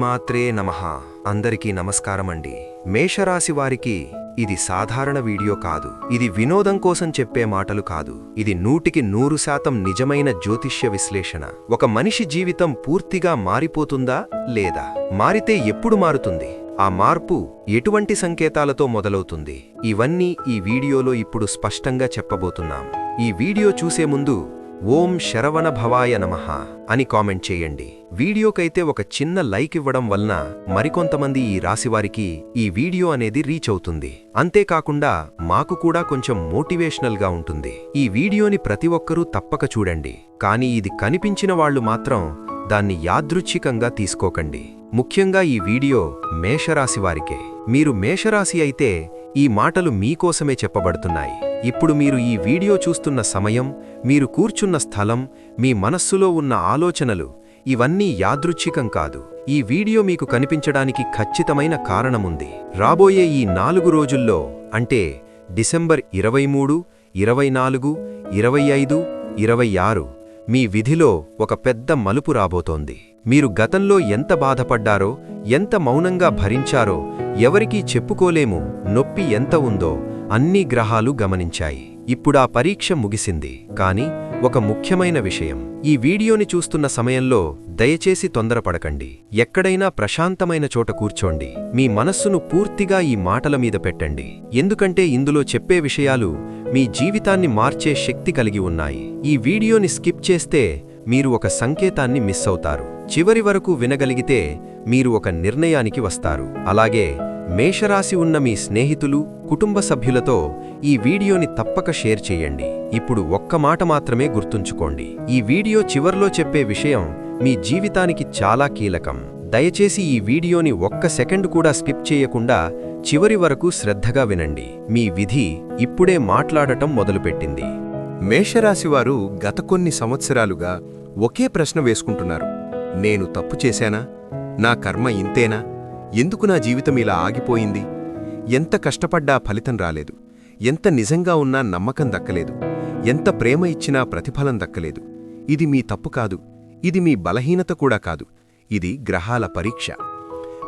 శ్రీమాత్రే నమః. అందరికీ నమస్కారమండి. మేషరాశి వారికి ఇది సాధారణ వీడియో కాదు. ఇది వినోదం కోసం చెప్పే మాటలు కాదు. ఇది 100% నిజమైన జ్యోతిష్య విశ్లేషణ. ఒక మనిషి జీవితం పూర్తిగా మారిపోతుందా లేదా? మారితే ఎప్పుడు మారుతుంది? ఆ మార్పు ఎటువంటి సంకేతాలతో మొదలవుతుంది? ఇవన్నీ ఈ వీడియోలో ఇప్పుడు స్పష్టంగా చెప్పబోతున్నాం. ఈ వీడియో చూసే ముందు ఓం శరవణ భవాయ నమః అని కామెంట్ చేయండి. వీడియోకైతే ఒక చిన్న లైక్ ఇవ్వడం వలన మరికొంతమంది ఈ రాశివారికి ఈ వీడియో అనేది రీచ్ అవుతుంది. అంతేకాకుండా మాకు కూడా కొంచెం మోటివేషనల్గా ఉంటుంది. ఈ వీడియోని ప్రతి ఒక్కరూ తప్పక చూడండి. కానీ ఇది కనిపించిన వాళ్ళు మాత్రం దాన్ని యాదృచ్ఛికంగా తీసుకోకండి. ముఖ్యంగా ఈ వీడియో మేషరాశి వారికే. మీరు మేషరాశి అయితే ఈ మాటలు మీకోసమే చెప్పబడుతున్నాయి. ఇప్పుడు మీరు ఈ వీడియో చూస్తున్న సమయం, మీరు కూర్చున్న స్థలం, మీ మనస్సులో ఉన్న ఆలోచనలు ఇవన్నీ యాదృచ్ఛికం కాదు. ఈ వీడియో మీకు కనిపించడానికి ఖచ్చితమైన కారణముంది. రాబోయే ఈ 4 రోజుల్లో, అంటే డిసెంబర్ 23, 24, 25, 26 మీ విధిలో ఒక పెద్ద మలుపు రాబోతోంది. మీరు గతంలో ఎంత బాధపడ్డారో, ఎంత మౌనంగా భరించారో ఎవరికీ చెప్పుకోలేము. నొప్పి ఎంత ఉందో అన్ని గ్రహాలు గమనించాయి. ఇప్పుడా పరీక్ష ముగిసింది. కానీ ఒక ముఖ్యమైన విషయం, ఈ వీడియోని చూస్తున్న సమయంలో దయచేసి తొందరపడకండి. ఎక్కడైనా ప్రశాంతమైన చోట కూర్చోండి. మీ మనస్సును పూర్తిగా ఈ మాటల మీద పెట్టండి. ఎందుకంటే ఇందులో చెప్పే విషయాలు మీ జీవితాన్ని మార్చే శక్తి కలిగి ఉన్నాయి. ఈ వీడియోని స్కిప్ చేస్తే మీరు ఒక సంకేతాన్ని మిస్ అవుతారు. చివరి వరకు వినగలిగితే మీరు ఒక నిర్ణయానికి వస్తారు. అలాగే మేషరాశి ఉన్న మీ స్నేహితులు, కుటుంబ సభ్యులతో ఈ వీడియోని తప్పక షేర్ చేయండి. ఇప్పుడు ఒక్క మాట మాత్రమే గుర్తుంచుకోండి. ఈ వీడియో చివర్లో చెప్పే విషయం మీ జీవితానికి చాలా కీలకం. దయచేసి ఈ వీడియోని ఒక్క సెకండ్ కూడా స్కిప్ చేయకుండా చివరి వరకు శ్రద్ధగా వినండి. మీ విధి ఇప్పుడే మాట్లాడటం మొదలుపెట్టింది. మేషరాశివారు గత కొన్ని సంవత్సరాలుగా ఒకే ప్రశ్న వేసుకుంటున్నారు. నేను తప్పు చేశానా? నా కర్మ ఇంతేనా? ఎందుకు నా జీవితం ఇలా ఆగిపోయింది? ఎంత కష్టపడ్డా ఫలితం రాలేదు. ఎంత నిజంగా ఉన్నా నమ్మకం దక్కలేదు. ఎంత ప్రేమ ఇచ్చినా ప్రతిఫలం దక్కలేదు. ఇది మీ తప్పు కాదు. ఇది మీ బలహీనత కూడా కాదు. ఇది గ్రహాల పరీక్ష.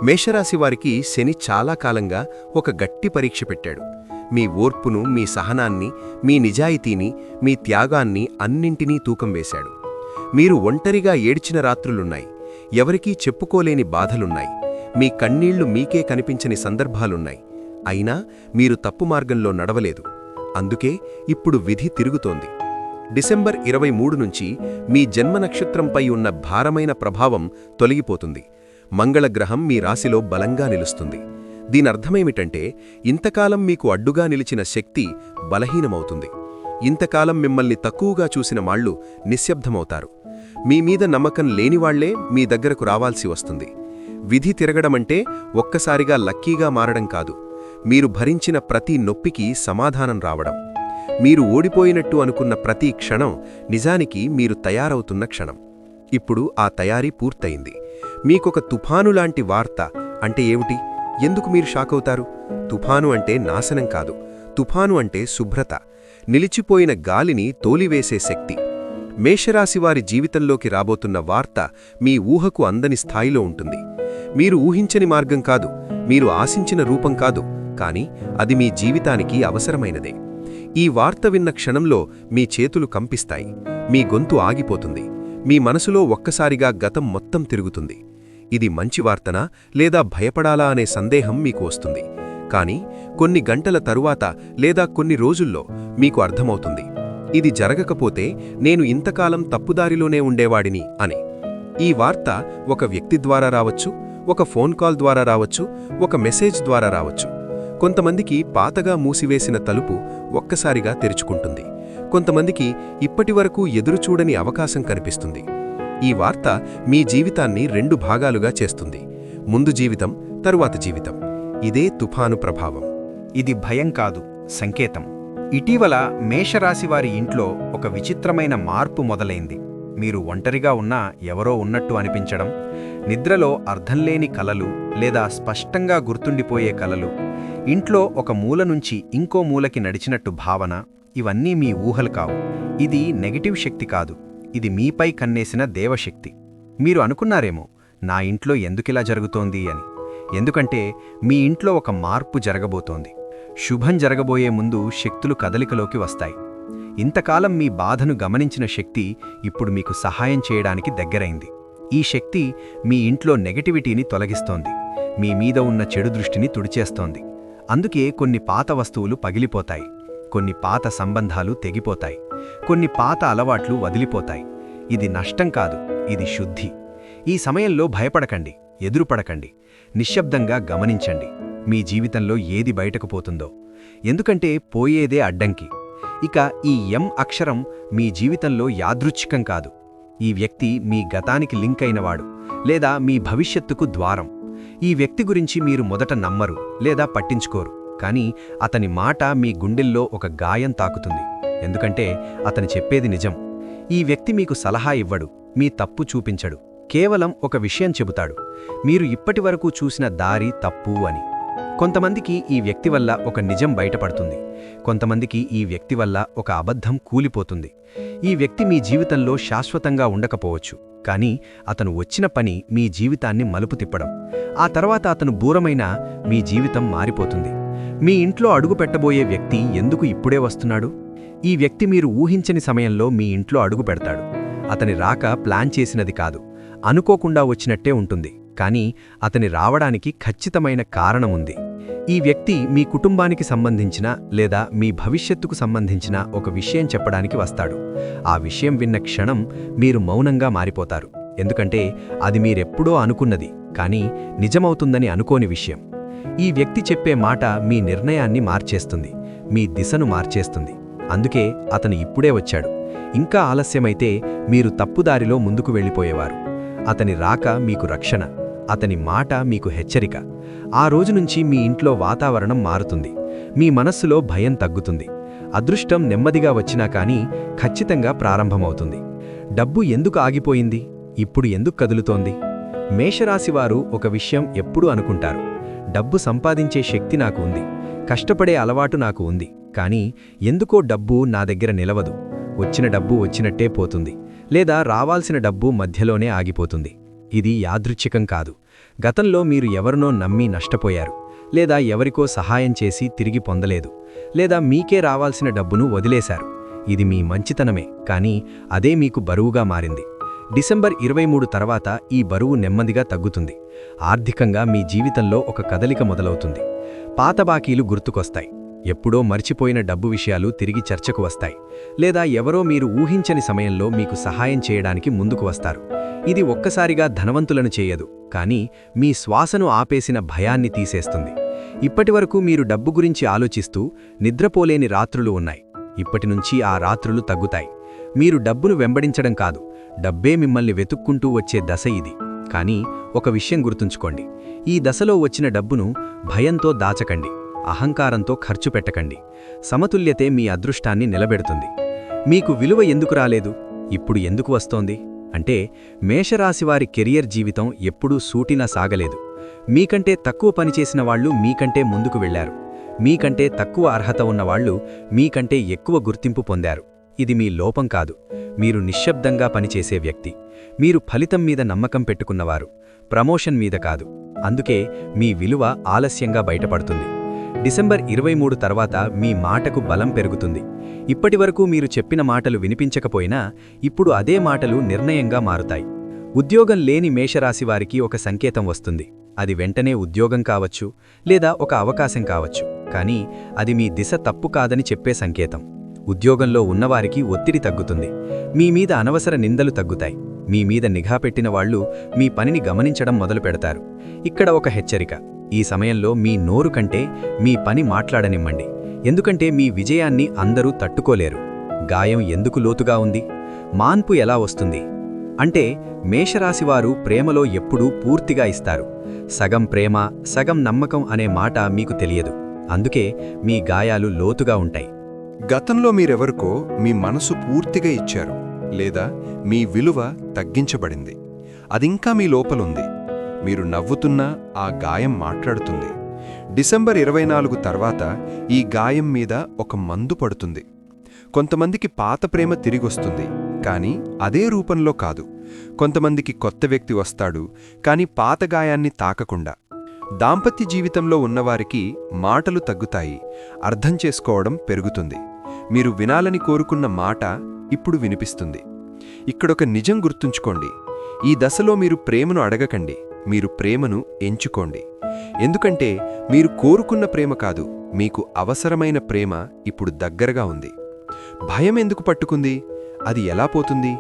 మేషరాశివారికి శని చాలా కాలంగా ఒక గట్టి పరీక్ష పెట్టాడు. మీ ఓర్పును, మీ సహనాన్ని, మీ నిజాయితీని, మీ త్యాగాన్ని అన్నింటినీ తూకం వేశాడు. మీరు ఒంటరిగా ఏడ్చిన రాత్రులున్నాయి. ఎవరికీ చెప్పుకోలేని బాధలున్నాయి. మీ కన్నీళ్లు మీకే కనిపించని సందర్భాలున్నాయి. అయినా మీరు తప్పు మార్గంలో నడవలేదు. అందుకే ఇప్పుడు విధి తిరుగుతోంది. డిసెంబర్ 23 నుంచి మీ జన్మ నక్షత్రంపై ఉన్న భారమైన ప్రభావం తొలగిపోతుంది. మంగళగ్రహం మీ రాశిలో బలంగా నిలుస్తుంది. దీనర్థమేమిటంటే, ఇంతకాలం మీకు అడ్డుగా నిలిచిన శక్తి బలహీనమవుతుంది. ఇంతకాలం మిమ్మల్ని తక్కువగా చూసిన మాళ్లు నిశ్శబ్దమవుతారు. మీ మీద నమ్మకం లేనివాళ్లే మీ దగ్గరకు రావాల్సి వస్తుంది. విధి తిరగడమంటే ఒక్కసారిగా లక్కీగా మారడం కాదు. మీరు భరించిన ప్రతి నొప్పికి సమాధానం రావడం. మీరు ఓడిపోయినట్టు అనుకున్న ప్రతి క్షణం నిజానికి మీరు తయారవుతున్న క్షణం. ఇప్పుడు ఆ తయారీ పూర్తయింది. మీకొక తుఫానులాంటి వార్త. అంటే ఏమిటి? ఎందుకు మీరు షాకవుతారు? తుఫాను అంటే నాశనం కాదు. తుఫాను అంటే శుభ్రత, నిలిచిపోయిన గాలిని తోలివేసే శక్తి. మేషరాశివారి జీవితంలోకి రాబోతున్న వార్త మీ ఊహకు అందని స్థాయిలో ఉంటుంది. మీరు ఊహించని మార్గం కాదు, మీరు ఆశించిన రూపం కాదు, కానీ అది మీ జీవితానికి అవసరమైనదే. ఈ వార్త విన్న క్షణంలో మీ చేతులు కంపిస్తాయి, మీ గొంతు ఆగిపోతుంది, మీ మనసులో ఒక్కసారిగా గతం మొత్తం తిరుగుతుంది. ఇది మంచి వార్తనా లేదా భయపడాలా అనే సందేహం మీకు వస్తుంది. కానీ కొన్ని గంటల తరువాత లేదా కొన్ని రోజుల్లో మీకు అర్థమవుతుంది, ఇది జరగకపోతే నేను ఇంతకాలం తప్పుదారిలోనే ఉండేవాడిని అని. ఈ వార్త ఒక వ్యక్తి ద్వారా రావచ్చు, ఒక ఫోన్ కాల్ ద్వారా రావచ్చు, ఒక మెసేజ్ ద్వారా రావచ్చు. కొంతమందికి పాతగా మూసివేసిన తలుపు ఒక్కసారిగా తెరుచుకుంటుంది. కొంతమందికి ఇప్పటివరకు ఎదురుచూడని అవకాశం కనిపిస్తుంది. ఈ వార్త మీ జీవితాన్ని 2 భాగాలుగా చేస్తుంది. ముందు జీవితం, తరువాత జీవితం. ఇదే తుఫాను ప్రభావం. ఇది భయం కాదు, సంకేతం. ఇటీవల మేషరాశివారి ఇంట్లో ఒక విచిత్రమైన మార్పు మొదలైంది. మీరు ఒంటరిగా ఉన్నా ఎవరో ఉన్నట్టు అనిపించడం, నిద్రలో అర్థంలేని కలలు లేదా స్పష్టంగా గుర్తుండిపోయే కలలు, ఇంట్లో ఒక మూల నుంచి ఇంకో మూలకి నడిచినట్టు భావన, ఇవన్నీ మీ ఊహలు కావు. ఇది నెగటివ్ శక్తి కాదు, ఇది మీపై కన్నేసిన దేవశక్తి. మీరు అనుకున్నారేమో, నా ఇంట్లో ఎందుకిలా జరుగుతోంది అని. ఎందుకంటే మీ ఇంట్లో ఒక మార్పు జరగబోతోంది. శుభం జరగబోయే ముందు శక్తులు కదలికలోకి వస్తాయి. ఇంతకాలం మీ బాధను గమనించిన శక్తి ఇప్పుడు మీకు సహాయం చేయడానికి దగ్గరైంది. ఈ శక్తి మీ ఇంట్లో నెగటివిటీని తొలగిస్తోంది, మీ మీద ఉన్న చెడు దృష్టిని తుడిచేస్తోంది. అందుకే కొన్ని పాత వస్తువులు పగిలిపోతాయి, కొన్ని పాత సంబంధాలు తెగిపోతాయి, కొన్ని పాత అలవాట్లు వదిలిపోతాయి. ఇది నష్టం కాదు, ఇది శుద్ధి. ఈ సమయంలో భయపడకండి, ఎదురుపడకండి, నిశ్శబ్దంగా గమనించండి మీ జీవితంలో ఏది బయటకు పోతుందో. ఎందుకంటే పోయేదే అడ్డంకి. ఇక ఈ ఎం అక్షరం మీ జీవితంలో యాదృచ్ఛికం కాదు. ఈ వ్యక్తి మీ గతానికి లింక్ అయినవాడు, లేదా మీ భవిష్యత్తుకు ద్వారం. ఈ వ్యక్తి గురించి మీరు మొదట నమ్మరు లేదా పట్టించుకోరు, కానీ అతని మాట మీ గుండెల్లో ఒక గాయం తాకుతుంది. ఎందుకంటే అతను చెప్పేది నిజం. ఈ వ్యక్తి మీకు సలహా ఇవ్వడు, మీ తప్పు చూపించడు, కేవలం ఒక విషయం చెబుతాడు: మీరు ఇప్పటివరకు చూసిన దారి తప్పు అని. కొంతమందికి ఈ వ్యక్తి వల్ల ఒక నిజం బయటపడుతుంది, కొంతమందికి ఈ వ్యక్తి వల్ల ఒక అబద్ధం కూలిపోతుంది. ఈ వ్యక్తి మీ జీవితంలో శాశ్వతంగా ఉండకపోవచ్చు, కానీ అతను వచ్చిన పని మీ జీవితాన్ని మలుపు తిప్పడం. ఆ తర్వాత అతను దూరమైనా మీ జీవితం మారిపోతుంది. మీ ఇంట్లో అడుగు పెట్టబోయే వ్యక్తి ఎందుకు ఇప్పుడే వస్తున్నాడు? ఈ వ్యక్తి మీరు ఊహించని సమయంలో మీ ఇంట్లో అడుగు పెడతాడు. అతని రాక ప్లాన్ చేసినది కాదు, అనుకోకుండా వచ్చినట్టే ఉంటుంది, కానీ అతని రావడానికి ఖచ్చితమైన కారణముంది. ఈ వ్యక్తి మీ కుటుంబానికి సంబంధించిన లేదా మీ భవిష్యత్తుకు సంబంధించిన ఒక విషయం చెప్పడానికి వస్తాడు. ఆ విషయం విన్న క్షణం మీరు మౌనంగా మారిపోతారు, ఎందుకంటే అది మీరెప్పుడో అనుకున్నది కానీ నిజమవుతుందని అనుకోని విషయం. ఈ వ్యక్తి చెప్పే మాట మీ నిర్ణయాన్ని మార్చేస్తుంది, మీ దిశను మార్చేస్తుంది. అందుకే అతను ఇప్పుడే వచ్చాడు. ఇంకా ఆలస్యమైతే మీరు తప్పుదారిలో ముందుకు వెళ్ళిపోయేవారు. అతని రాక మీకు రక్షణ, అతని మాట మీకు హెచ్చరిక. ఆ రోజు నుంచి మీ ఇంట్లో వాతావరణం మారుతుంది, మీ మనస్సులో భయం తగ్గుతుంది. అదృష్టం నెమ్మదిగా వచ్చినా కానీ ఖచ్చితంగా ప్రారంభమవుతుంది. డబ్బు ఎందుకు ఆగిపోయింది, ఇప్పుడు ఎందుకు కదులుతోంది? మేషరాశివారు ఒక విషయం ఎప్పుడూ అనుకుంటారు: డబ్బు సంపాదించే శక్తి నాకు ఉంది, కష్టపడే అలవాటు నాకు ఉంది, కానీ ఎందుకో డబ్బు నా దగ్గర నిలవదు. వచ్చిన డబ్బు వచ్చినట్టే పోతుంది, లేదా రావాల్సిన డబ్బు మధ్యలోనే ఆగిపోతుంది. ఇది యాదృచ్ఛికం కాదు. గతంలో మీరు ఎవరినో నమ్మి నష్టపోయారు, లేదా ఎవరికో సహాయం చేసి తిరిగి పొందలేదు, లేదా మీకే రావాల్సిన డబ్బును వదిలేశారు. ఇది మీ మంచితనమే, కానీ అదే మీకు బరువుగా మారింది. డిసెంబర్ 23 తర్వాత ఈ బరువు నెమ్మదిగా తగ్గుతుంది. ఆర్థికంగా మీ జీవితంలో ఒక కదలిక మొదలవుతుంది. పాత బాకీలు గుర్తుకొస్తాయి, ఎప్పుడో మర్చిపోయిన డబ్బు విషయాలు తిరిగి చర్చకు వస్తాయి, లేదా ఎవరో మీరు ఊహించని సమయంలో మీకు సహాయం చేయడానికి ముందుకు వస్తారు. ఇది ఒక్కసారిగా ధనవంతులను చేయదు, కానీ మీ శ్వాసను ఆపేసిన భయాన్ని తీసేస్తుంది. ఇప్పటివరకు మీరు డబ్బు గురించి ఆలోచిస్తూ నిద్రపోలేని రాత్రులు ఉన్నాయి. ఇప్పటినుంచి ఆ రాత్రులు తగ్గుతాయి. మీరు డబ్బును వెంబడించడం కాదు, డబ్బే మిమ్మల్ని వెతుక్కుంటూ వచ్చే దశ ఇది. కానీ ఒక విషయం గుర్తుంచుకోండి: ఈ దశలో వచ్చిన డబ్బును భయంతో దాచకండి, అహంకారంతో ఖర్చు పెట్టకండి. సమతుల్యతే మీ అదృష్టాన్ని నిలబెడుతుంది. మీకు విలువ ఎందుకు రాలేదు, ఇప్పుడు ఎందుకు వస్తోంది అంటే, మేషరాశివారి కెరియర్ జీవితం ఎప్పుడూ సూటినా సాగలేదు. మీకంటే తక్కువ పనిచేసిన వాళ్లు మీకంటే ముందుకు వెళ్లారు, మీకంటే తక్కువ అర్హత ఉన్నవాళ్లు మీకంటే ఎక్కువ గుర్తింపు పొందారు. ఇది మీ లోపం కాదు, మీరు నిశ్శబ్దంగా పనిచేసే వ్యక్తి. మీరు ఫలితం మీద నమ్మకం పెట్టుకున్నవారు, ప్రమోషన్ మీద కాదు. అందుకే మీ విలువ ఆలస్యంగా బయటపడుతుంది. డిసెంబర్ 23 తర్వాత మీ మాటకు బలం పెరుగుతుంది. ఇప్పటివరకు మీరు చెప్పిన మాటలు వినిపించకపోయినా ఇప్పుడు అదే మాటలు నిర్ణయంగా మారుతాయి. ఉద్యోగం లేని మేషరాశివారికి ఒక సంకేతం వస్తుంది. అది వెంటనే ఉద్యోగం కావచ్చు, లేదా ఒక అవకాశం కావచ్చు, కానీ అది మీ దిశ తప్పు కాదని చెప్పే సంకేతం. ఉద్యోగంలో ఉన్నవారికి ఒత్తిడి తగ్గుతుంది, మీ మీద అనవసర నిందలు తగ్గుతాయి, మీ మీద నిఘా పెట్టిన వాళ్లు మీ పనిని గమనించడం మొదలు పెడతారు. ఇక్కడ ఒక హెచ్చరిక: ఈ సమయంలో మీ నోరు కంటే మీ పని మాట్లాడనిమ్మండి, ఎందుకంటే మీ విజయాన్ని అందరూ తట్టుకోలేరు. గాయం ఎందుకు లోతుగా ఉంది, మార్పు ఎలా వస్తుంది అంటే, మేషరాశివారు ప్రేమలో ఎప్పుడూ పూర్తిగా ఇస్తారు. సగం ప్రేమ సగం నమ్మకం అనే మాట మీకు తెలియదు, అందుకే మీ గాయాలు లోతుగా ఉంటాయి. గతంలో మీరెవరికో మీ మనసు పూర్తిగా ఇచ్చారు, లేదా మీ విలువ తగ్గించబడింది. అదింకా మీ లోపలుంది. మీరు నవ్వుతున్నా ఆ గాయం మాట్లాడుతుంది. డిసెంబర్ 24 తర్వాత ఈ గాయం మీద ఒక మందు పడుతుంది. కొంతమందికి పాత ప్రేమ తిరిగొస్తుంది, కానీ అదే రూపంలో కాదు, కొంతమందికి కొత్త వ్యక్తి వస్తాడు, కాని పాత గాయాన్ని తాకకుండా. దాంపత్య జీవితంలో ఉన్నవారికి మాటలు తగ్గుతాయి, అర్థం చేసుకోవడం పెరుగుతుంది. మీరు వినాలని కోరుకున్న మాట ఇప్పుడు వినిపిస్తుంది. ఇక్కడొక నిజం గుర్తుంచుకోండి, ఈ దశలో మీరు ప్రేమను అడగకండి, మీరు ప్రేమను ఎంచుకోండి. ఎందుకంటే మీరు కోరుకున్న ప్రేమ కాదు, మీకు అవసరమైన ప్రేమ ఇప్పుడు దగ్గరగా ఉంది. భయం ఎందుకు పట్టుకుంది? అది ఎలా పోతుంది?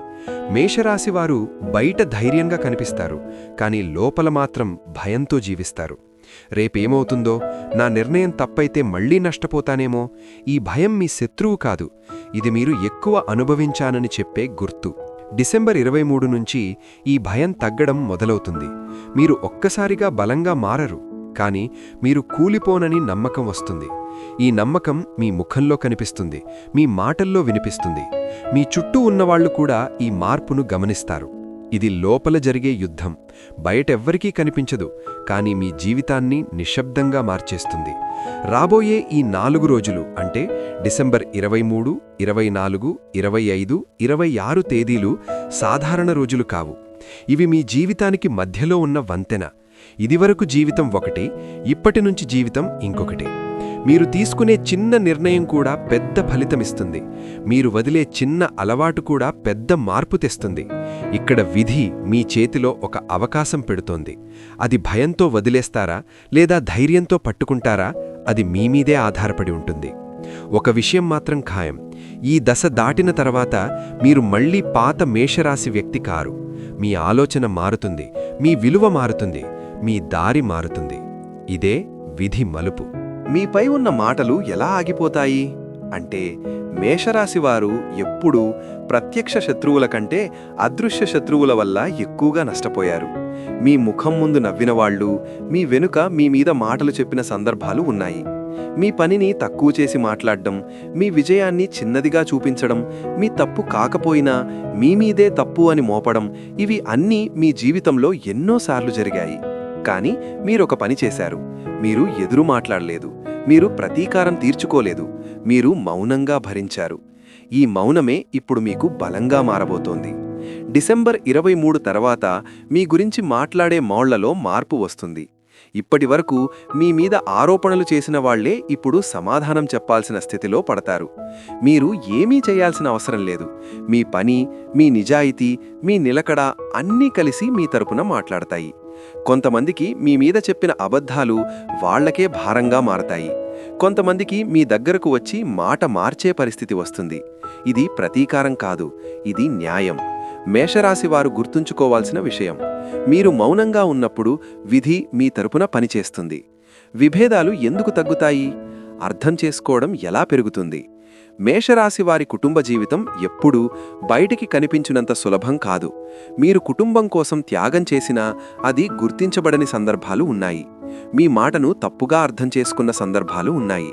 మేషరాశివారు బయట ధైర్యంగా కనిపిస్తారు, కానీ లోపల మాత్రం భయంతో జీవిస్తారు. రేపేమవుతుందో, నా నిర్ణయం తప్పైతే మళ్లీ నష్టపోతానేమో, ఈ భయం మీ శత్రువు కాదు, ఇది మీరు ఎక్కువ అనుభవించానని చెప్పే గుర్తు. డిసెంబర్ 23 నుంచి ఈ భయం తగ్గడం మొదలవుతుంది. మీరు ఒక్కసారిగా బలంగా మారరు, కాని మీరు కూలిపోనని నమ్మకం వస్తుంది. ఈ నమ్మకం మీ ముఖంలో కనిపిస్తుంది, మీ మాటల్లో వినిపిస్తుంది. మీ చుట్టూ ఉన్నవాళ్లు కూడా ఈ మార్పును గమనిస్తారు. ఇది లోపల జరిగే యుద్ధం, బయటెవ్వరికీ కనిపించదు, కానీ మీ జీవితాన్ని నిశ్శబ్దంగా మార్చేస్తుంది. రాబోయే ఈ 4 రోజులు, అంటే డిసెంబర్ 23, 24, 25, 26 తేదీలు సాధారణ రోజులు కావు. ఇవి మీ జీవితానికి మధ్యలో ఉన్న వంతెన. ఇదివరకు జీవితం ఒకటి, ఇప్పటి నుంచి జీవితం ఇంకొకటి. మీరు తీసుకునే చిన్న నిర్ణయం కూడా పెద్ద ఫలితమిస్తుంది. మీరు వదిలే చిన్న అలవాటు కూడా పెద్ద మార్పు తెస్తుంది. ఇక్కడ విధి మీ చేతిలో ఒక అవకాశం పెడుతోంది. అది భయంతో వదిలేస్తారా లేదా ధైర్యంతో పట్టుకుంటారా, అది మీమీదే ఆధారపడి ఉంటుంది. ఒక విషయం మాత్రం ఖాయం, ఈ దశ దాటిన తర్వాత మీరు మళ్లీ పాత మేషరాశి వ్యక్తి కారు. మీ ఆలోచన మారుతుంది, మీ విలువ మారుతుంది, మీ దారి మారుతుంది. ఇదే విధి మలుపు. మీపై ఉన్న మాటలు ఎలా ఆగిపోతాయి అంటే, మేషరాశివారు ఎప్పుడూ ప్రత్యక్ష శత్రువుల కంటే అదృశ్య శత్రువుల వల్ల ఎక్కువగా నష్టపోయారు. మీ ముఖం ముందు నవ్వినవాళ్లు మీ వెనుక మీ మీద మాటలు చెప్పిన సందర్భాలు ఉన్నాయి. మీ పనిని తక్కువ చేసి మాట్లాడడం, మీ విజయాన్ని చిన్నదిగా చూపించడం, మీ తప్పు కాకపోయినా మీ మీదే తప్పు అని మోపడం, ఇవి అన్నీ మీ జీవితంలో ఎన్నోసార్లు జరిగాయి. కానీ మీరొక పని చేశారు. మీరు ఎదురు మాట్లాడలేదు, మీరు ప్రతీకారం తీర్చుకోలేదు, మీరు మౌనంగా భరించారు. ఈ మౌనమే ఇప్పుడు మీకు బలంగా మారబోతోంది. డిసెంబర్ 23 తర్వాత మీ గురించి మాట్లాడే మౌళ్లలో మార్పు వస్తుంది. ఇప్పటివరకు మీ మీద ఆరోపణలు చేసిన వాళ్లే ఇప్పుడు సమాధానం చెప్పాల్సిన స్థితిలో పడతారు. మీరు ఏమీ చేయాల్సిన అవసరం లేదు. మీ పని, మీ నిజాయితీ, మీ నిలకడ అన్నీ కలిసి మీ తరపున మాట్లాడతాయి. కొంతమందికి మీ మీద చెప్పిన అబద్ధాలు వాళ్లకే భారంగా మారతాయి. కొంతమందికి మీ దగ్గరకు వచ్చి మాట మార్చే పరిస్థితి వస్తుంది. ఇది ప్రతీకారం కాదు, ఇది న్యాయం. మేషరాశివారు గుర్తుంచుకోవాల్సిన విషయం, మీరు మౌనంగా ఉన్నప్పుడు విధి మీ తరపున పనిచేస్తుంది. విభేదాలు ఎందుకు తగ్గుతాయి? అర్థం చేసుకోవడం ఎలా పెరుగుతుంది? మేషరాశివారి కుటుంబ జీవితం ఎప్పుడూ బయటికి కనిపించినంత సులభం కాదు. మీరు కుటుంబం కోసం త్యాగం చేసినా అది గుర్తించబడని సందర్భాలు ఉన్నాయి. మీ మాటను తప్పుగా అర్థం చేసుకున్న సందర్భాలు ఉన్నాయి.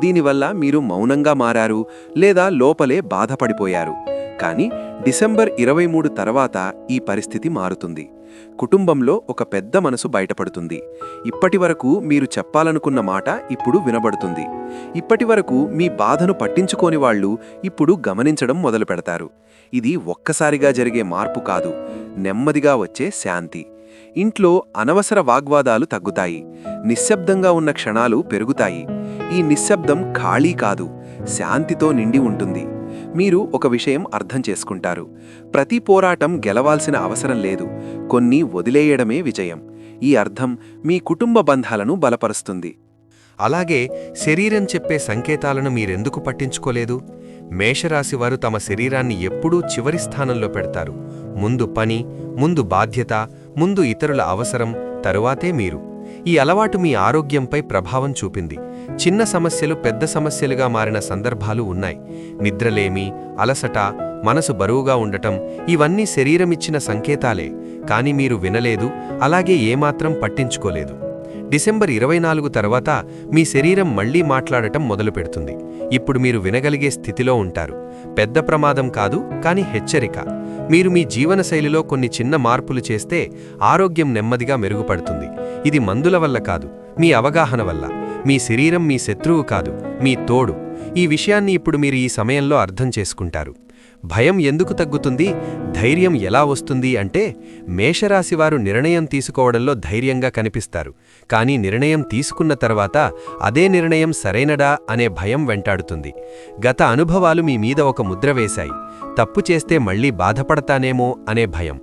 దీనివల్ల మీరు మౌనంగా మారారు లేదా లోపలే బాధపడిపోయారు. కానీ డిసెంబర్ 23 తర్వాత ఈ పరిస్థితి మారుతుంది. కుటుంబంలో ఒక పెద్ద మనసు బయటపడుతుంది. ఇప్పటివరకు మీరు చెప్పాలనుకున్న మాట ఇప్పుడు వినబడుతుంది. ఇప్పటివరకు మీ బాధను పట్టించుకోని వాళ్ళు ఇప్పుడు గమనించడం మొదలుపెడతారు. ఇది ఒక్కసారిగా జరిగే మార్పు కాదు, నెమ్మదిగా వచ్చే శాంతి. ఇంట్లో అనవసర వాగ్వాదాలు తగ్గుతాయి. నిశ్శబ్దంగా ఉన్న క్షణాలు పెరుగుతాయి. ఈ నిశ్శబ్దం ఖాళీ కాదు, శాంతితో నిండి ఉంటుంది. మీరు ఒక విషయం అర్థం చేసుకుంటారు, ప్రతి పోరాటం గెలవాల్సిన అవసరం లేదు, కొన్ని వదిలేయడమే విజయం. ఈ అర్థం మీ కుటుంబ బంధాలను బలపరుస్తుంది. అలాగే శరీరం చెప్పే సంకేతాలను మీరెందుకు పట్టించుకోలేదు? మేషరాశివారు తమ శరీరాన్ని ఎప్పుడూ చివరి స్థానంలో పెడతారు. ముందు పని, ముందు బాధ్యత, ముందు ఇతరుల అవసరం, తరువాతే మీరు. ఈ అలవాటు మీ ఆరోగ్యంపై ప్రభావం చూపింది. చిన్న సమస్యలు పెద్ద సమస్యలుగా మారిన సందర్భాలు ఉన్నాయి. నిద్రలేమి, అలసట, మనసు బరువుగా ఉండటం, ఇవన్నీ శరీరమిచ్చిన సంకేతాలే. కానీ మీరు వినలేదు, అలాగే ఏమాత్రం పట్టించుకోలేదు. డిసెంబర్ 24 తర్వాత మీ శరీరం మళ్లీ మాట్లాడటం మొదలుపెడుతుంది. ఇప్పుడు మీరు వినగలిగే స్థితిలో ఉంటారు. పెద్ద ప్రమాదం కాదు, కానీ హెచ్చరిక. మీరు మీ జీవనశైలిలో కొన్ని చిన్న మార్పులు చేస్తే ఆరోగ్యం నెమ్మదిగా మెరుగుపడుతుంది. ఇది మందుల వల్ల కాదు, మీ అవగాహన వల్ల. మీ శరీరం మీ శత్రువు కాదు, మీ తోడు. ఈ విషయాన్ని ఇప్పుడు మీరు ఈ సమయంలో అర్థం చేసుకుంటారు. భయం ఎందుకు తగ్గుతుంది, ధైర్యం ఎలా వస్తుంది అంటే మేషరాశివారు నిర్ణయం తీసుకోవడంలో ధైర్యంగా కనిపిస్తారు. కానీ నిర్ణయం తీసుకున్న తర్వాత అదే నిర్ణయం సరైనడా అనే భయం వెంటాడుతుంది. గత అనుభవాలు మీ మీద ఒక ముద్ర వేశాయి. తప్పు చేస్తే మళ్లీ బాధపడతానేమో అనే భయం.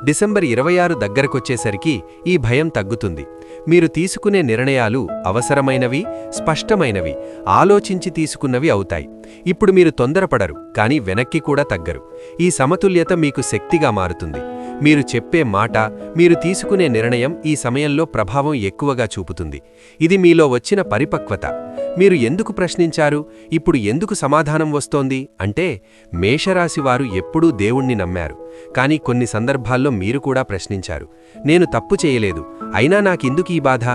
డిసెంబర్ 26 దగ్గరకొచ్చేసరికి ఈ భయం తగ్గుతుంది. మీరు తీసుకునే నిర్ణయాలు అవసరమైనవి, స్పష్టమైనవి, ఆలోచించి తీసుకున్నవి అవుతాయి. ఇప్పుడు మీరు తొందరపడరు, కానీ వెనక్కి కూడా తగ్గరు. ఈ సమతుల్యత మీకు శక్తిగా మారుతుంది. మీరు చెప్పే మాట, మీరు తీసుకునే నిర్ణయం ఈ సమయంలో ప్రభావం ఎక్కువగా చూపుతుంది. ఇది మీలో వచ్చిన పరిపక్వత. మీరు ఎందుకు ప్రశ్నించారు, ఇప్పుడు ఎందుకు సమాధానం వస్తోంది అంటే మేషరాశివారు ఎప్పుడూ దేవుణ్ణి నమ్మారు. కానీ కొన్ని సందర్భాల్లో మీరు కూడా ప్రశ్నించారు. నేను తప్పు చేయలేదు, అయినా నాకెందుకు ఈ బాధ?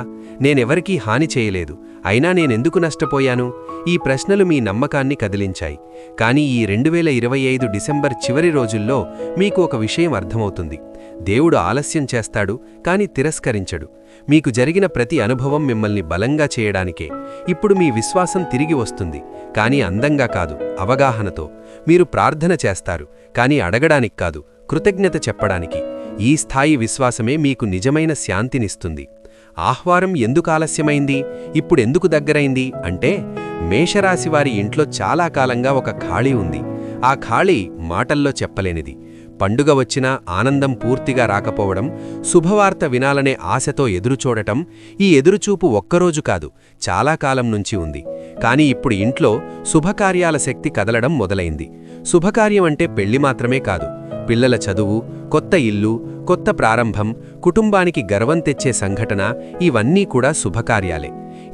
నేనెవరికీ హాని చేయలేదు, అయినా నేనెందుకు నష్టపోయాను? ఈ ప్రశ్నలు మీ నమ్మకాన్ని కదిలించాయి. కానీ ఈ 2025 డిసెంబర్ చివరి రోజుల్లో మీకు ఒక విషయం అర్థమవుతుంది. దేవుడు ఆలస్యం చేస్తాడు, కాని తిరస్కరించడు. మీకు జరిగిన ప్రతి అనుభవం మిమ్మల్ని బలంగా చేయడానికే. ఇప్పుడు మీ విశ్వాసం తిరిగి వస్తుంది, కానీ అందంగా కాదు, అవగాహనతో. మీరు ప్రార్థన చేస్తారు, కానీ అడగడానికి కాదు, కృతజ్ఞత చెప్పడానికి. ఈ స్థాయి విశ్వాసమే మీకు నిజమైన శాంతినిస్తుంది. ఆహ్వానం ఎందుకు ఆలస్యమైంది, ఇప్పుడెందుకు దగ్గరైంది అంటే మేషరాశివారి ఇంట్లో చాలా కాలంగా ఒక ఖాళీ ఉంది. ఆ ఖాళీ మాటల్లో చెప్పలేనిది. పండుగ వచ్చినా ఆనందం పూర్తిగా రాకపోవడం, శుభవార్త వినాలనే ఆశతో ఎదురుచూడటం. ఈ ఎదురుచూపు ఒక్కరోజు కాదు, చాలా కాలం నుంచి ఉంది. కానీ ఇప్పుడు ఇంట్లో శుభకార్యాల శక్తి కదలడం మొదలైంది. శుభకార్యం అంటే పెళ్లి మాత్రమే కాదు, పిల్లల చదువు, కొత్త ఇల్లు, కొత్త ప్రారంభం, కుటుంబానికి గర్వం తెచ్చే సంఘటన, ఇవన్నీ కూడా శుభకార్యాలే.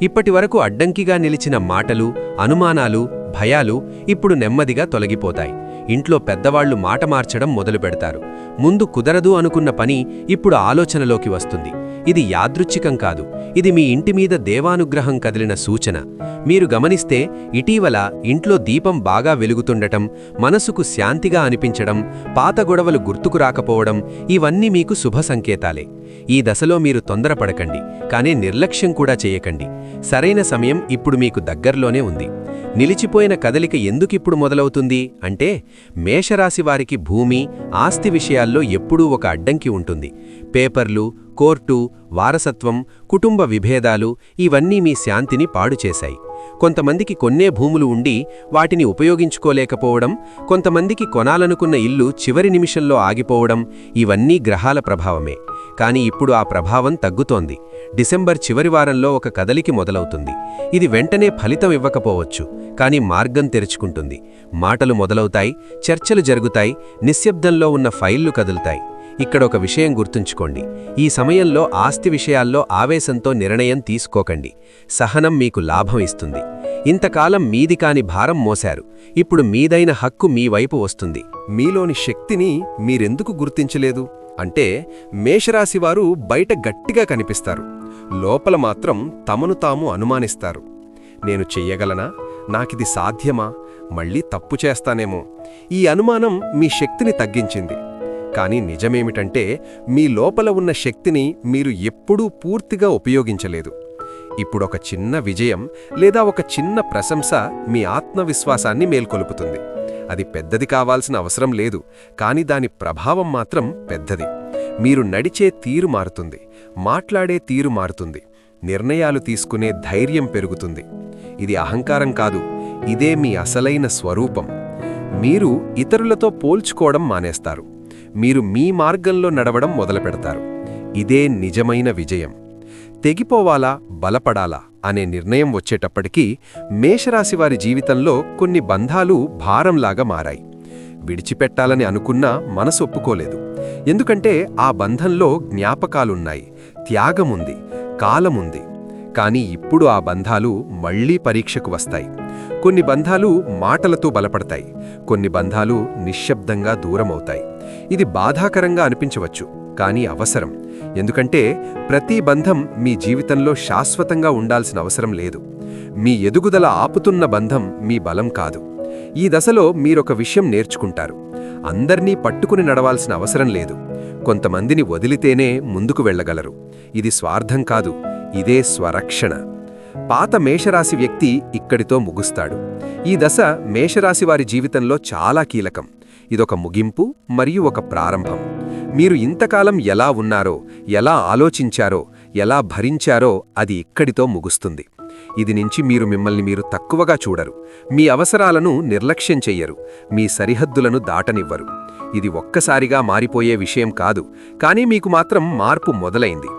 ఇప్పటివరకు అడ్డంకిగా నిలిచిన మాటలు, అనుమానాలు, భయాలు ఇప్పుడు నెమ్మదిగా తొలగిపోతాయి. ఇంట్లో పెద్దవాళ్లు మాట మార్చడం మొదలుపెడతారు. ముందు కుదరదు అనుకున్న పని ఇప్పుడు ఆలోచనలోకి వస్తుంది. ఇది యాదృచ్ఛికం కాదు, ఇది మీ ఇంటిమీద దేవానుగ్రహం కదిలిన సూచన. మీరు గమనిస్తే ఇటీవల ఇంట్లో దీపం బాగా వెలుగుతుండటం, మనసుకు శాంతిగా అనిపించడం, పాత గొడవలు గుర్తుకు రాకపోవడం, ఇవన్నీ మీకు శుభ సంకేతాలే. ఈ దశలో మీరు తొందరపడకండి, కానీ నిర్లక్ష్యం కూడా చేయకండి. సరైన సమయం ఇప్పుడు మీకు దగ్గర్లోనే ఉంది. నిలిచిపోయిన కదలిక ఎందుకిప్పుడు మొదలవుతుంది అంటే మేషరాశివారికి భూమి, ఆస్తి విషయాల్లో ఎప్పుడూ ఒక అడ్డంకి ఉంటుంది. పేపర్లు, కోర్టు, వారసత్వం, కుటుంబ విభేదాలు, ఇవన్నీ మీ శాంతిని పాడుచేశాయి. కొంతమందికి కొన్నే భూములు ఉండి వాటిని ఉపయోగించుకోలేకపోవడం, కొంతమందికి కొనాలనుకున్న ఇల్లు చివరి నిమిషంలో ఆగిపోవడం, ఇవన్నీ గ్రహాల ప్రభావమే. కానీ ఇప్పుడు ఆ ప్రభావం తగ్గుతోంది. డిసెంబర్ చివరి వారంలో ఒక కదలికి మొదలవుతుంది. ఇది వెంటనే ఫలితం ఇవ్వకపోవచ్చు, కానీ మార్గం తెరుచుకుంటుంది. మాటలు మొదలవుతాయి, చర్చలు జరుగుతాయి, నిశ్శబ్దంలో ఉన్న ఫైళ్లు కదులుతాయి. ఇక్కడ ఒక విషయం గుర్తుంచుకోండి. ఈ సమయంలో ఆస్తి విషయాల్లో ఆవేశంతో నిర్ణయం తీసుకోకండి. సహనం మీకు లాభం ఇస్తుంది. ఇంతకాలం మీది కాని భారం మోశారు, ఇప్పుడు మీదైన హక్కు మీ వైపు వస్తుంది. మీలోని శక్తిని మీరెందుకు గుర్తించలేదు అంటే మేషరాశివారు బయట గట్టిగా కనిపిస్తారు, లోపల మాత్రం తమను తాము అనుమానిస్తారు. నేను చెయ్యగలనా, నాకిది సాధ్యమా, మళ్ళీ తప్పు చేస్తానేమో. ఈ అనుమానం మీ శక్తిని తగ్గించింది. కానీ నిజమేమిటంటే మీ లోపల ఉన్న శక్తిని మీరు ఎప్పుడూ పూర్తిగా ఉపయోగించలేదు. ఇప్పుడొక చిన్న విజయం లేదా ఒక చిన్న ప్రశంస మీ ఆత్మవిశ్వాసాన్ని మేల్కొలుపుతుంది. అది పెద్దది కావాల్సిన అవసరం లేదు, కానీ దాని ప్రభావం మాత్రం పెద్దది. మీరు నడిచే తీరు మారుతుంది, మాట్లాడే తీరు మారుతుంది, నిర్ణయాలు తీసుకునే ధైర్యం పెరుగుతుంది. ఇది అహంకారం కాదు, ఇదే మీ అసలైన స్వరూపం. మీరు ఇతరులతో పోల్చుకోవడం మానేస్తారు. మీరు మీ మార్గంలో నడవడం మొదలుపెడతారు. ఇదే నిజమైన విజయం. తెగిపోవాలా, బలపడాలా అనే నిర్ణయం వచ్చేటప్పటికీ మేషరాశివారి జీవితంలో కొన్ని బంధాలు భారంలాగా మారాయి. విడిచిపెట్టాలని అనుకున్నా మనసు ఒప్పుకోలేదు. ఎందుకంటే ఆ బంధంలో జ్ఞాపకాలున్నాయి, త్యాగముంది, కాలముంది. కానీ ఇప్పుడు ఆ బంధాలు మళ్లీ పరీక్షకు వస్తాయి. కొన్ని బంధాలు మాటలతో బలపడతాయి, కొన్ని బంధాలు నిశ్శబ్దంగా దూరమవుతాయి. ఇది బాధాకరంగా అనిపించవచ్చు, కానీ అవసరం. ఎందుకంటే ప్రతి బంధం మీ జీవితంలో శాశ్వతంగా ఉండాల్సిన అవసరం లేదు. మీ ఎదుగుదల ఆపుతున్న బంధం మీ బలం కాదు. ఈ దశలో మీరొక విషయం నేర్చుకుంటారు. అందర్నీ పట్టుకుని నడవాల్సిన అవసరం లేదు. కొంతమందిని వదిలితేనే ముందుకు వెళ్ళగలరు. ఇది స్వార్థం కాదు, ఇదే స్వరక్షణ. పాత మేషరాశి వ్యక్తి ఇక్కడితో ముగుస్తాడు. ఈ దశ మేషరాశివారి జీవితంలో చాలా కీలకం. ఇదొక ముగింపు మరియు ఒక ప్రారంభం. మీరు ఇంతకాలం ఎలా ఉన్నారో, ఎలా ఆలోచించారో, ఎలా భరించారో అది ఇక్కడితో ముగుస్తుంది. ఇది నుంచి మీరు మిమ్మల్ని మీరు తక్కువగా చూడరు, మీ అవసరాలను నిర్లక్ష్యం చెయ్యరు, మీ సరిహద్దులను దాటనివ్వరు. ఇది ఒక్కసారిగా మారిపోయే విషయం కాదు, కానీ మీకు మాత్రం మార్పు మొదలైంది.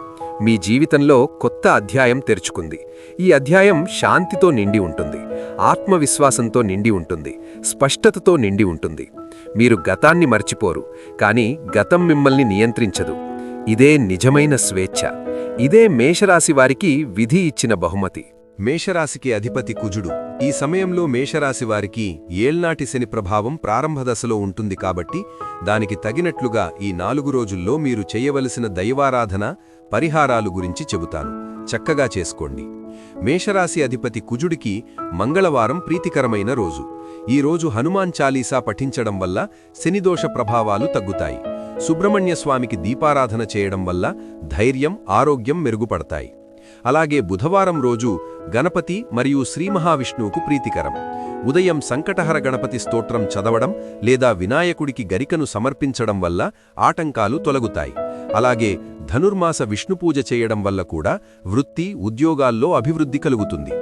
మీ జీవితంలో కొత్త అధ్యాయం తెరుచుకుంది. ఈ అధ్యాయం శాంతితో నిండి ఉంటుంది, ఆత్మవిశ్వాసంతో నిండి ఉంటుంది, స్పష్టతతో నిండి ఉంటుంది. మీరు గతాన్ని మర్చిపోరు, కానీ గతం మిమ్మల్ని నియంత్రించదు. ఇదే నిజమైన స్వేచ్ఛ. ఇదే మేషరాశి వారికి విధి ఇచ్చిన బహుమతి. మేషరాశికి అధిపతి కుజుడు. ఈ సమయంలో మేషరాశి వారికి ఏళ్నాటి శని ప్రభావం ప్రారంభ దశలో ఉంటుంది కాబట్టి దానికి తగినట్లుగా ఈ 4 రోజుల్లో మీరు చేయవలసిన దైవారాధన, పరిహారాలు గురించి చెబుతాను. చక్కగా చేసుకోండి. మేషరాశి అధిపతి కుజుడికి మంగళవారం ప్రీతికరమైన రోజు. ఈ రోజు హనుమాన్ చాలీసా పఠించడం వల్ల శనిదోష ప్రభావాలు తగ్గుతాయి. సుబ్రహ్మణ్య స్వామికి దీపారాధన చేయడం వల్ల ధైర్యం, ఆరోగ్యం మెరుగుపడతాయి. అలాగే బుధవారం రోజు గణపతి మరియు శ్రీ మహావిష్ణువుకు ప్రీతికరం. ఉదయం సంకటహర గణపతి స్తోత్రం చదవడం లేదా వినాయకుడికి గరికను సమర్పించడం వల్ల ఆటంకాలు తొలగుతాయి. అలాగే ధనుర్మాస విష్ణుపూజ చేయడం వల్ల కూడా వృత్తి, ఉద్యోగాల్లో అభివృద్ధి కలుగుతుంది.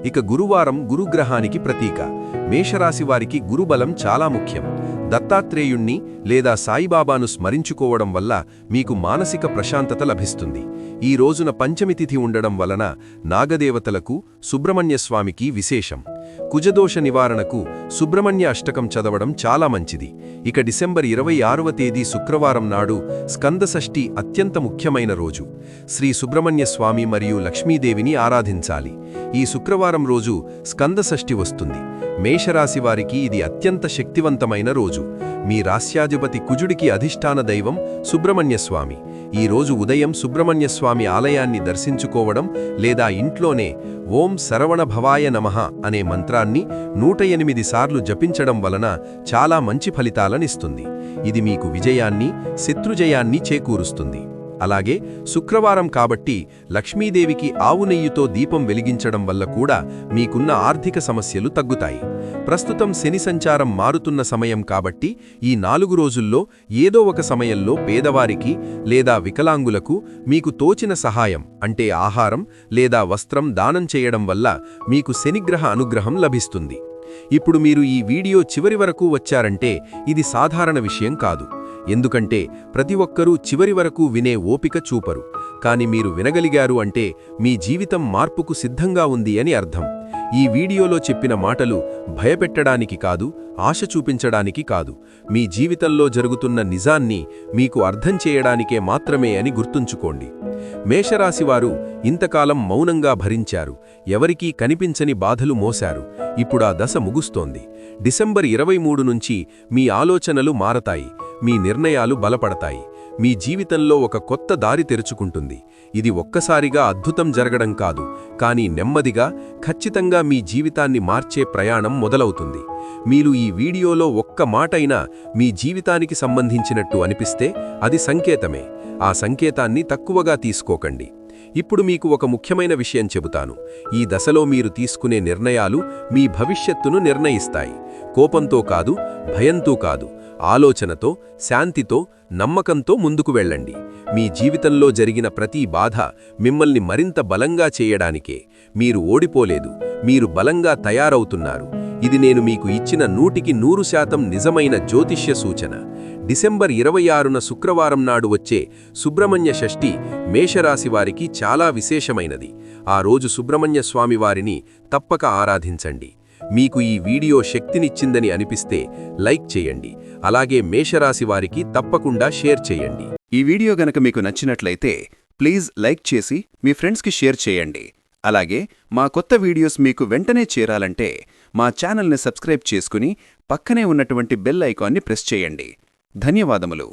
ఇక గురువారం గురుగ్రహానికి ప్రతీక. మేషరాశివారికి గురుబలం చాలా ముఖ్యం. దత్తాత్రేయుణ్ణి లేదా సాయిబాబాను స్మరించుకోవడం వల్ల మీకు మానసిక ప్రశాంతత లభిస్తుంది. ఈ రోజున పంచమి తిథి ఉండడం వలన నాగదేవతలకు, సుబ్రహ్మణ్యస్వామికి విశేషం. కుజదోష నివారణకు సుబ్రహ్మణ్య అష్టకం చదవడం చాలా మంచిది. ఇక డిసెంబర్ 26వ తేదీ శుక్రవారం నాడు స్కందషష్ఠి అత్యంత ముఖ్యమైన రోజు. శ్రీ సుబ్రహ్మణ్య స్వామి మరియు లక్ష్మీదేవిని ఆరాధించాలి. ఈ శుక్రవారం రోజు స్కందషష్ఠి వస్తుంది. మేషరాశి వారికి ఇది అత్యంత శక్తివంతమైన రోజు. మీ రాస్యాధిపతి కుజుడికి అధిష్టాన దైవం సుబ్రహ్మణ్యస్వామి. ఈ రోజు ఉదయం సుబ్రహ్మణ్యస్వామి ఆలయాన్ని దర్శించుకోవడం లేదా ఇంట్లోనే ఓం శరవణ భవాయ నమః అనే మంత్రాన్ని 108 సార్లు జపించడం వలన చాలా మంచి ఫలితాలనిస్తుంది. ఇది మీకు విజయాన్ని, శత్రుజయాన్ని చేకూరుస్తుంది. అలాగే శుక్రవారం కాబట్టి లక్ష్మీదేవికి ఆవు నెయ్యితో దీపం వెలిగించడం వల్ల కూడా మీకున్న ఆర్థిక సమస్యలు తగ్గుతాయి. ప్రస్తుతం శని సంచారం మారుతున్న సమయం కాబట్టి ఈ 4 రోజుల్లో ఏదో ఒక సమయంలో పేదవారికి లేదా వికలాంగులకు మీకు తోచిన సహాయం అంటే ఆహారం లేదా వస్త్రం దానం చేయడం వల్ల మీకు శనిగ్రహ అనుగ్రహం లభిస్తుంది. ఇప్పుడు మీరు ఈ వీడియో చివరి వరకు వచ్చారంటే ఇది సాధారణ విషయం కాదు. ఎందుకంటే ప్రతి ఒక్కరూ చివరి వరకు వినే ఓపిక చూపరు. కాని మీరు వినగలిగారు అంటే మీ జీవితం మార్పుకు సిద్ధంగా ఉంది అని అర్థం. ఈ వీడియోలో చెప్పిన మాటలు భయపెట్టడానికి కాదు, ఆశ చూపించడానికి కాదు, మీ జీవితంలో జరుగుతున్న నిజాన్ని మీకు అర్థం చేయడానికే మాత్రమే అని గుర్తుంచుకోండి. మేషరాశివారు ఇంతకాలం మౌనంగా భరించారు, ఎవరికీ కనిపించని బాధలు మోశారు. ఇప్పుడా దశ ముగుస్తోంది. డిసెంబర్ 23 నుంచి మీ ఆలోచనలు మారతాయి, మీ నిర్ణయాలు బలపడతాయి, మీ జీవితంలో ఒక కొత్త దారి తెరుచుకుంటుంది. ఇది ఒక్కసారిగా అద్భుతం జరగడం కాదు, కానీ నెమ్మదిగా, ఖచ్చితంగా మీ జీవితాన్ని మార్చే ప్రయాణం మొదలవుతుంది. మీరు ఈ వీడియోలో ఒక్క మాటైనా మీ జీవితానికి సంబంధించినట్టు అనిపిస్తే అది సంకేతమే. ఆ సంకేతాన్ని తక్కువగా తీసుకోకండి. ఇప్పుడు మీకు ఒక ముఖ్యమైన విషయం చెబుతాను. ఈ దశలో మీరు తీసుకునే నిర్ణయాలు మీ భవిష్యత్తును నిర్ణయిస్తాయి. కోపంతో కాదు, భయంతో కాదు, ఆలోచనతో, శాంతితో, నమ్మకంతో ముందుకు వెళ్ళండి. మీ జీవితంలో జరిగిన ప్రతి బాధ మిమ్మల్ని మరింత బలంగా చేయడానికే. మీరు ఓడిపోలేదు, మీరు బలంగా తయారవుతున్నారు. ఇది నేను మీకు ఇచ్చిన 100% నిజమైన జ్యోతిష్య సూచన. డిసెంబర్ 26న శుక్రవారం నాడు వచ్చే సుబ్రహ్మణ్య షష్ఠి మేషరాశివారికి చాలా విశేషమైనది. ఆ రోజు సుబ్రహ్మణ్య స్వామి వారిని తప్పక ఆరాధించండి. మీకు ఈ వీడియో శక్తినిచ్చిందని అనిపిస్తే లైక్ చేయండి. అలాగే మేషరాశి వారికి తప్పకుండా షేర్ చేయండి. ఈ వీడియో గనక మీకు నచ్చినట్లయితే ప్లీజ్ లైక్ చేసి మీ ఫ్రెండ్స్కి షేర్ చేయండి. అలాగే మా కొత్త వీడియోస్ మీకు వెంటనే చేరాలంటే మా ఛానల్ని సబ్స్క్రైబ్ చేసుకుని పక్కనే ఉన్నటువంటి బెల్ ఐకాన్ని ప్రెస్ చేయండి. ధన్యవాదములు.